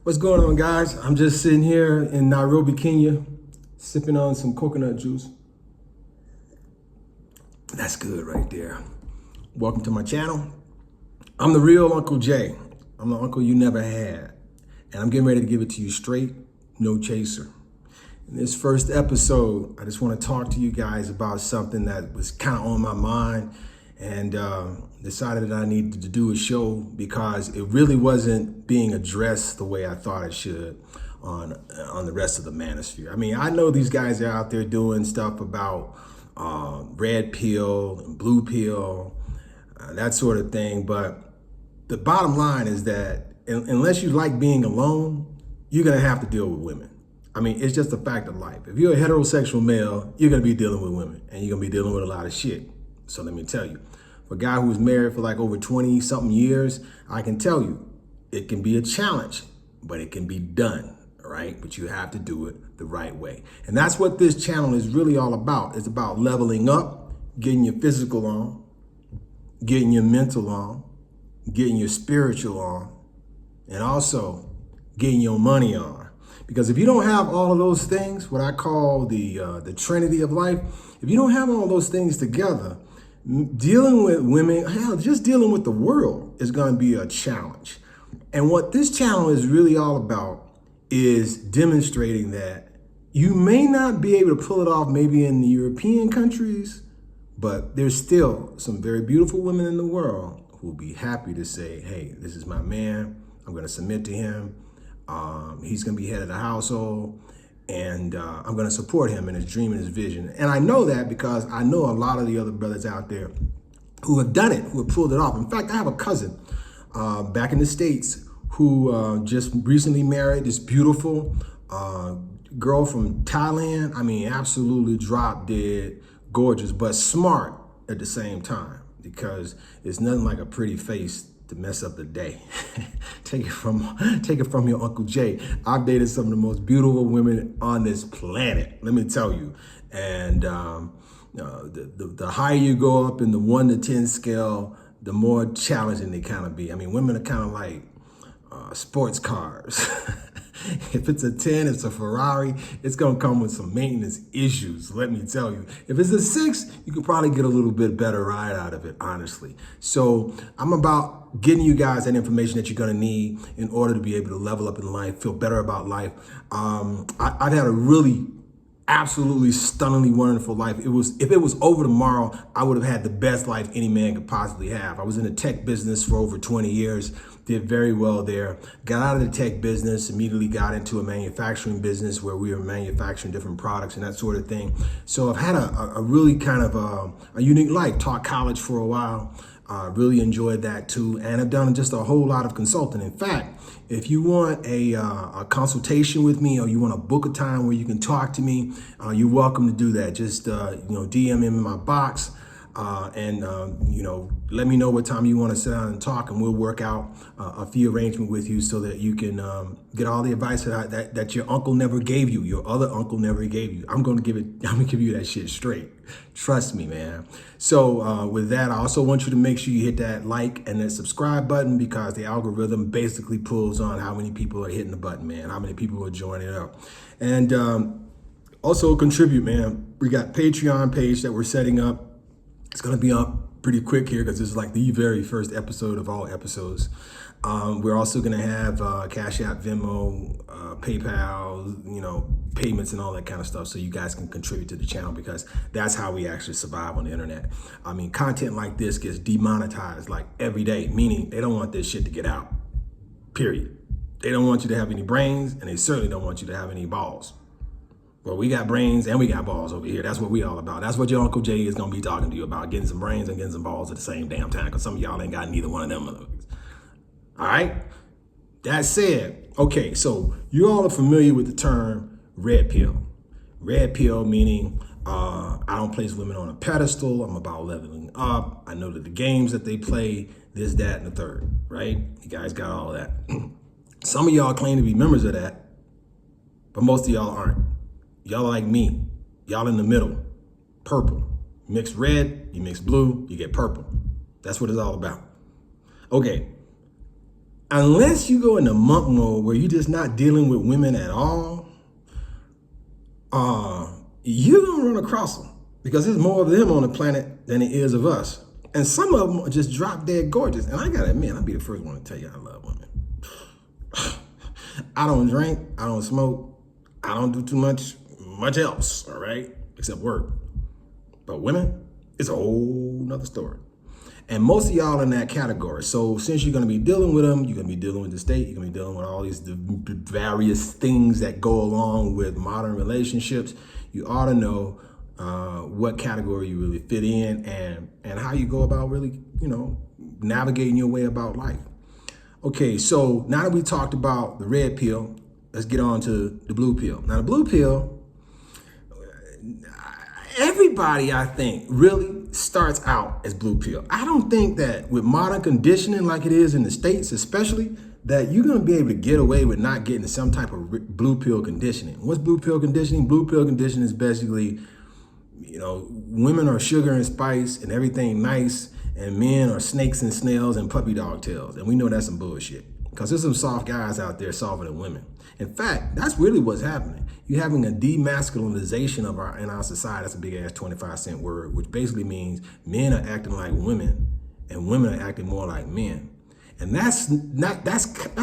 What's going on, guys? I'm just sitting here in Nairobi, Kenya, sipping on some coconut juice. That's good right there. Welcome to my channel. I'm the real Uncle Jay. I'm the uncle you never had. And I'm getting ready to give it to you straight, no chaser. In this first episode, I just want to talk to you guys about something that was kind of on my mind, and decided that I needed to do a show because it really wasn't being addressed the way I thought it should on the rest of the manosphere. I mean, I know these guys are out there doing stuff about red pill and blue pill, that sort of thing. But the bottom line is that unless you like being alone, you're going to have to deal with women. I mean, it's just a fact of life. If you're a heterosexual male, you're going to be dealing with women, and you're going to be dealing with a lot of shit. So let me tell you, for a guy who was married for like over 20 something years, I can tell you it can be a challenge, but it can be done, right? But you have to do it the right way. And that's what this channel is really all about. It's about leveling up, getting your physical on, getting your mental on, getting your spiritual on, and also getting your money on. Because if you don't have all of those things, what I call the trinity of life, if you don't have all those things together, dealing with women, hell, just dealing with the world is going to be a challenge. And what this channel is really all about is demonstrating that you may not be able to pull it off maybe in the European countries, but there's still some very beautiful women in the world who will be happy to say, hey, this is my man. I'm going to submit to him. He's going to be head of the household. And I'm going to support him in his dream and his vision. And I know that because I know a lot of the other brothers out there who have done it, who have pulled it off. In fact, I have a cousin back in the States who just recently married this beautiful girl from Thailand. I mean, absolutely drop dead gorgeous, but smart at the same time, because it's nothing like a pretty face to mess up the day. Take it from your Uncle Jay. I've dated some of the most beautiful women on this planet, let me tell you. And the higher you go up in the 1 to 10 scale, the more challenging they kind of be. I mean, women are kind of like sports cars. If it's a 10, it's a Ferrari, it's gonna come with some maintenance issues, let me tell you. If it's a 6, you could probably get a little bit better ride out of it, honestly. So I'm about getting you guys that information that you're gonna need in order to be able to level up in life, feel better about life. I've had a really absolutely stunningly wonderful life. If it was over tomorrow, I would have had the best life any man could possibly have. I was in the tech business for over 20 years, did very well there. Got out of the tech business, immediately got into a manufacturing business where we were manufacturing different products and that sort of thing. So I've had a really kind of a unique life. Taught college for a while. Really enjoyed that too, and I've done just a whole lot of consulting. In fact, if you want a consultation with me, or you want to book a time where you can talk to me, you're welcome to do that. Just DM me in my box, and let me know what time you want to sit down and talk, and we'll work out a fee arrangement with you so that you can get all the advice that your uncle never gave you, your other uncle never gave you. I'm gonna give you that shit straight. Trust me, man. So with that, I also want you to make sure you hit that like and that subscribe button, because the algorithm basically pulls on how many people are hitting the button, man, how many people are joining up. And also contribute, man. We got Patreon page that we're setting up. It's gonna be up pretty quick here because this is like the very first episode of all episodes. We're also gonna have Cash App, Venmo, PayPal, payments and all that kind of stuff, so you guys can contribute to the channel, because that's how we actually survive on the internet. I mean, content like this gets demonetized like every day, meaning they don't want this shit to get out, period. They don't want you to have any brains, and they certainly don't want you to have any balls. Well, we got brains and we got balls over here. That's what we all about. That's what your Uncle Jay is going to be talking to you about, getting some brains and getting some balls at the same damn time, because some of y'all ain't got neither one of them. All right? That said, okay, so you all are familiar with the term red pill. Red pill meaning I don't place women on a pedestal. I'm about leveling up. I know that the games that they play, this, that, and the third, right? You guys got all of that. Some of y'all claim to be members of that, but most of y'all aren't. Y'all like me. Y'all in the middle. Purple. You mix red, you mix blue, you get purple. That's what it's all about. Okay. unless you go into monk mode where you're just not dealing with women at all, you're gonna run across them because there's more of them on the planet than it is of us. And some of them are just drop dead gorgeous. And I gotta admit, I'll be the first one to tell you I love women. I don't drink, I don't smoke, I don't do too much else, all right, except work. But women, it's a whole nother story. And most of y'all in that category. So since you're gonna be dealing with them, you're gonna be dealing with the state, you're gonna be dealing with all these various things that go along with modern relationships, you ought to know what category you really fit in and how you go about really, navigating your way about life. Okay, so now that we talked about the red pill, let's get on to the blue pill. Now the blue pill, everybody I think really starts out as blue pill. I don't think that with modern conditioning like it is in the States especially, that you're gonna be able to get away with not getting some type of blue pill conditioning. What's blue pill conditioning? Blue pill conditioning is basically, women are sugar and spice and everything nice, and men are snakes and snails and puppy dog tails. And we know that's some bullshit because there's some soft guys out there softer than women. In fact, that's really what's happening. You're having a demasculinization in our society. That's a big ass 25-cent word, which basically means men are acting like women and women are acting more like men. And that's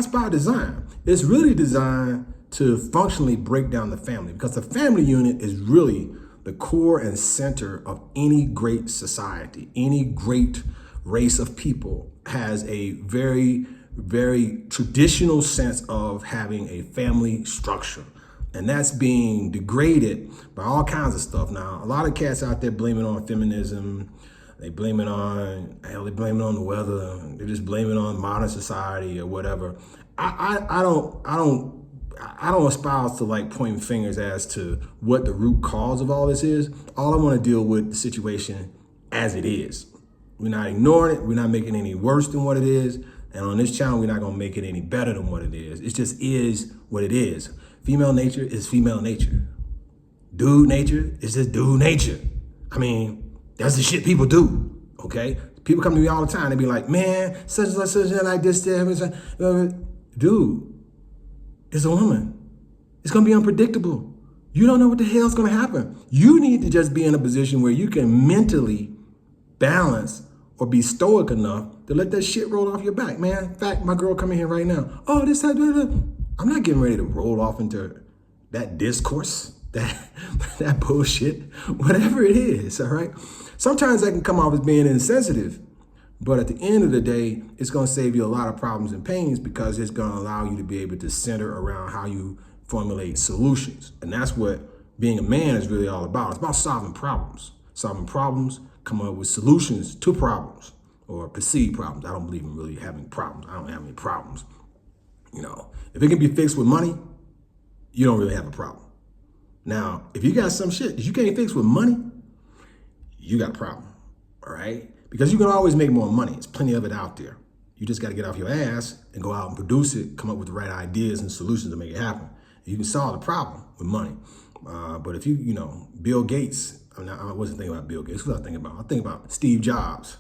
by design. It's really designed to functionally break down the family because the family unit is really the core and center of any great society. Any great race of people has a very, very traditional sense of having a family structure. And that's being degraded by all kinds of stuff. Now, a lot of cats out there blame it on feminism. They blame it on the weather. They just blame it on modern society or whatever. I don't espouse to like pointing fingers as to what the root cause of all this is. All I want to deal with the situation as it is. We're not ignoring it. We're not making it any worse than what it is. And on this channel, we're not going to make it any better than what it is. It just is what it is. Female nature is female nature. Dude nature is just dude nature. I mean, that's the shit people do, okay? People come to me all the time. They be like, man, such and like this. Dude, it's a woman. It's going to be unpredictable. You don't know what the hell's going to happen. You need to just be in a position where you can mentally balance or be stoic enough to let that shit roll off your back, man. In fact, my girl coming here right now. Oh, this, that, I'm not getting ready to roll off into that discourse, that bullshit, whatever it is, all right? Sometimes that can come off as being insensitive, but at the end of the day, it's gonna save you a lot of problems and pains because it's gonna allow you to be able to center around how you formulate solutions. And that's what being a man is really all about. It's about solving problems. Solving problems, coming up with solutions to problems or perceived problems. I don't believe in really having problems. I don't have any problems. If it can be fixed with money, you don't really have a problem. Now, if you got some shit that you can't fix with money, you got a problem, all right? Because you can always make more money. There's plenty of it out there. You just got to get off your ass and go out and produce it, come up with the right ideas and solutions to make it happen. You can solve the problem with money. But if Bill Gates, I wasn't thinking about Bill Gates. What was I thinking about? I think about Steve Jobs.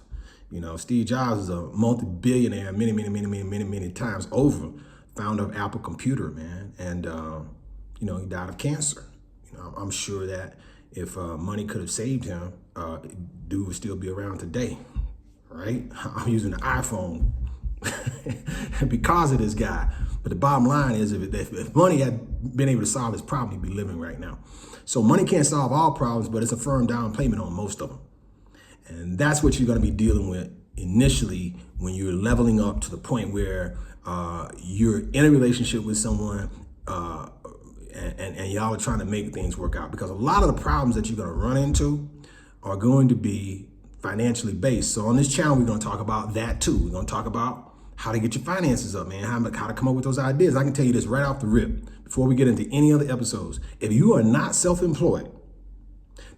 Steve Jobs is a multi-billionaire many times over, founder of Apple Computer, man. And, he died of cancer. I'm sure that if money could have saved him, dude would still be around today, right? I'm using the iPhone because of this guy. But the bottom line is if money had been able to solve his problem, he'd be living right now. So money can't solve all problems, but it's a firm down payment on most of them. And that's what you're going to be dealing with initially when you're leveling up to the point where you're in a relationship with someone and y'all are trying to make things work out. Because a lot of the problems that you're going to run into are going to be financially based. So on this channel, we're going to talk about that too. We're going to talk about how to get your finances up, man, how to come up with those ideas. I can tell you this right off the rip before we get into any other episodes. If you are not self-employed,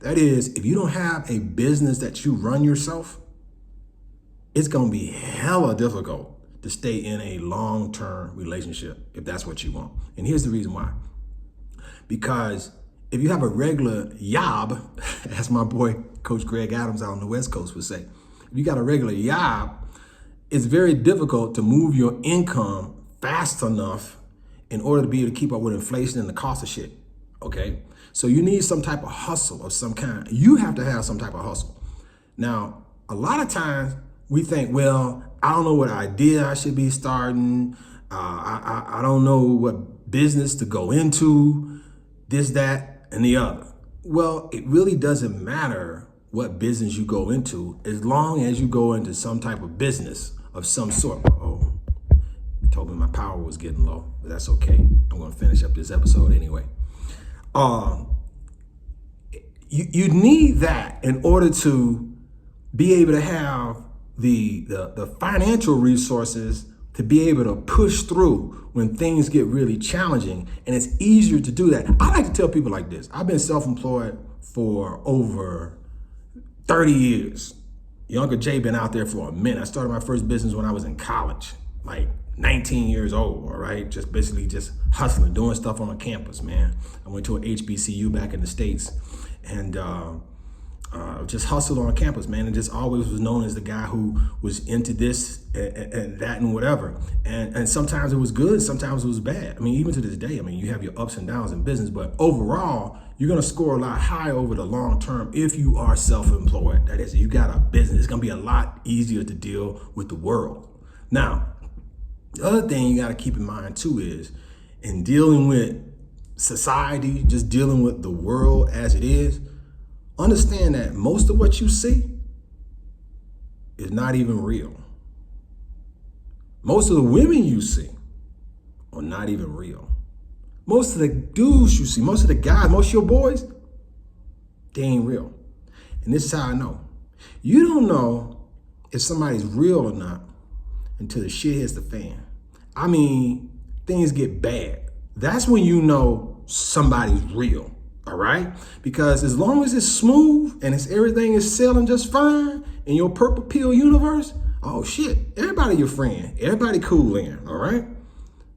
that is, if you don't have a business that you run yourself, it's going to be hella difficult to stay in a long-term relationship if that's what you want. And here's the reason why. Because if you have a regular job, as my boy, Coach Greg Adams out on the West Coast would say, if you got a regular job it's very difficult to move your income fast enough in order to be able to keep up with inflation and the cost of shit, okay? So you need some type of hustle of some kind. You have to have some type of hustle. Now, a lot of times we think, well, I don't know what idea I should be starting. I don't know what business to go into, this, that, and the other. Well, it really doesn't matter what business you go into as long as you go into some type of business of some sort. Uh-oh, you told me my power was getting low, but that's okay. I'm gonna finish up this episode anyway. You need that in order to be able to have the financial resources to be able to push through when things get really challenging. And it's easier to do that. I like to tell people like this. I've been self-employed for over 30 years. Your Uncle Jay been out there for a minute. I started my first business when I was in college, like 19 years old, all right? Just basically just hustling, doing stuff on campus, man. I went to an HBCU back in the States and just hustled on campus, man, and just always was known as the guy who was into this and that and whatever. And sometimes it was good, sometimes it was bad. I mean, even to this day, I mean, you have your ups and downs in business, but overall, you're gonna score a lot higher over the long term if you are self-employed. That is, you got a business, it's gonna be a lot easier to deal with the world. Now, the other thing you gotta keep in mind too is, in dealing with society, just dealing with the world as it is, understand that most of what you see is not even real. Most of the women you see are not even real. Most of the dudes you see, most of the guys, most of your boys, they ain't real. And this is how I know. You don't know if somebody's real or not until the shit hits the fan. I mean, things get bad. That's when you know somebody's real. All right? Because as long as it's smooth and everything is sailing just fine in your purple pill universe, oh shit, everybody your friend, everybody cool in, all right?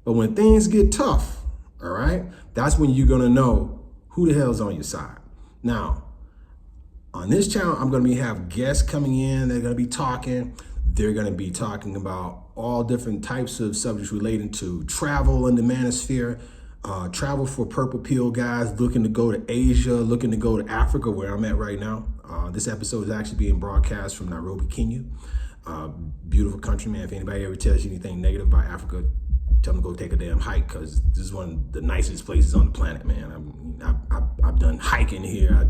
But when things get tough, all right, that's when you're gonna know who the hell's on your side. Now, on this channel, I'm gonna have guests coming in, they're gonna be talking. They're gonna be talking about all different types of subjects relating to travel in the manosphere, travel for purple pill guys looking to go to Asia, looking to go to Africa, where I'm at right now. This episode is actually being broadcast from Nairobi, Kenya. Beautiful country, man. If anybody ever tells you anything negative about Africa, tell them to go take a damn hike, because this is one of the nicest places on the planet, man. I've done hiking here.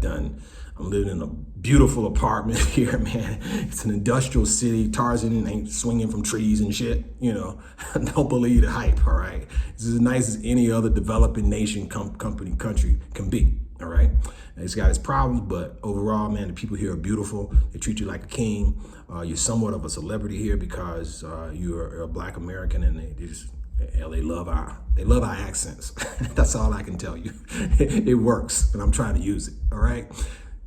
I'm living in a beautiful apartment here, man. It's an industrial city. Tarzan ain't swinging from trees and shit, you know. Don't believe the hype, all right? It's as nice as any other developing nation, country can be, all right? It's got its problems, but overall, man, the people here are beautiful. They treat you like a king. You're somewhat of a celebrity here because you're a Black American, and they love our accents. That's all I can tell you. It works, and I'm trying to use it, all right?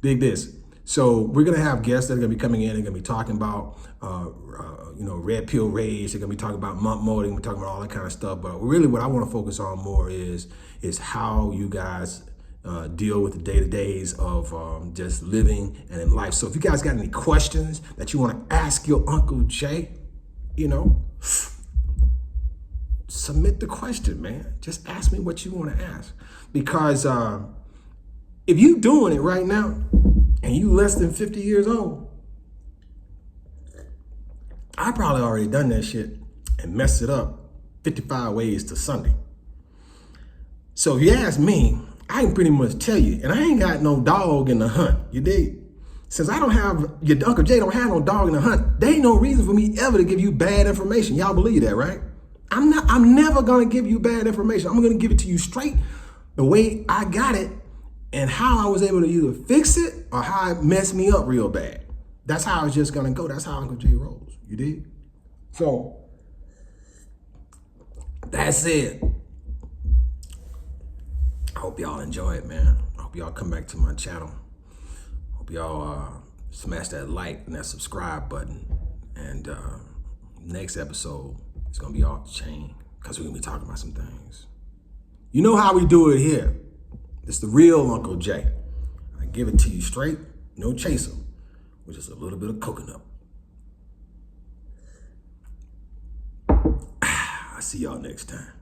Dig this. So we're gonna have guests that are gonna be coming in. They're gonna be talking about, red pill rage. They're gonna be talking about monk molding. We're talking about all that kind of stuff. But really, what I want to focus on more is how you guys deal with the day-to-days of just living and in life. So if you guys got any questions that you want to ask your Uncle Jay, submit the question, man. Just ask me what you want to ask, because if you doing it right now and you less than 50 years old, I probably already done that shit and messed it up 55 ways to Sunday. So if you ask me, I can pretty much tell you, and I ain't got no dog in the hunt, you dig? Since your Uncle Jay don't have no dog in the hunt, there ain't no reason for me ever to give you bad information. Y'all believe that, right? I'm never gonna give you bad information. I'm gonna give it to you straight, the way I got it, and how I was able to either fix it or how it messed me up real bad. That's how it's just gonna go. That's how Uncle Jay rolls, you dig? So, that's it. I hope y'all enjoy it, man. I hope y'all come back to my channel. Hope y'all smash that like and that subscribe button. And next episode is gonna be off the chain, because we're gonna be talking about some things. You know how we do it here. It's the real Uncle Jay. I give it to you straight, no chaser, with just a little bit of coconut. I'll see y'all next time.